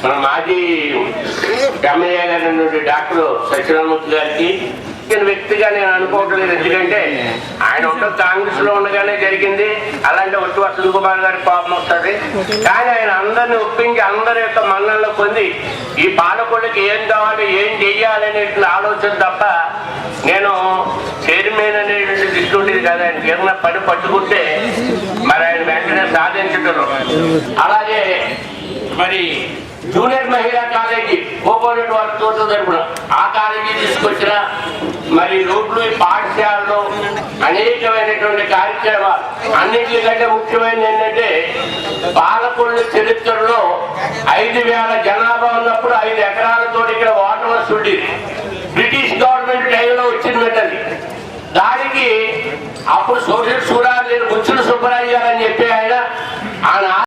మన మాజీ ఎమ్మెల్యే గారి డాక్టర్ సత్యనారాయణమూర్తి గారికి వ్యక్తిగా నేను అనుకోవట్లేదు. ఎందుకంటే ఆయన ఉండదు కాంగ్రెస్ లో ఉండగానే జరిగింది. అలాంటి ఒట్టి వసంత్ కుమార్ గారి కోపం వస్తుంది. కానీ ఆయన అందరిని ఒప్పించి అందరి యొక్క మన్ననలో పొంది ఈ పాలకులకి ఏం కావాలి ఏం చెయ్యాలనే ఆలోచన తప్ప నేను చైర్మన్ అనేటువంటి తీసుకుంటేది కదా. ఆయన ఏదైనా పని పట్టుకుంటే మరి ఆయన వెంటనే సాధించడం. అలాగే మరి జూనియర్ మహిళా కాలేజీ కోకోనట్ వారి తోట తరపున ఆ కాలేజీ తీసుకొచ్చిన మరి రోడ్లు ఈ పాఠశాలలో అనేకమైనటువంటి కార్యక్రమాలు. అన్నింటికంటే ముఖ్యమైనది ఏంటంటే పాలకొండ చరిత్రలో 5,000 జనాభా ఉన్నప్పుడు 5 ఎకరాలతో ఇక్కడ వాటర్ వస్తు ఉండేది. బ్రిటిష్ గవర్నమెంట్ టైంలో వచ్చింది పెట్టండి. దానికి అప్పుడు సోషల్ చూడాలి ముచ్చులు సుబ్బరాయ్య గారు అని చెప్పి ఆయన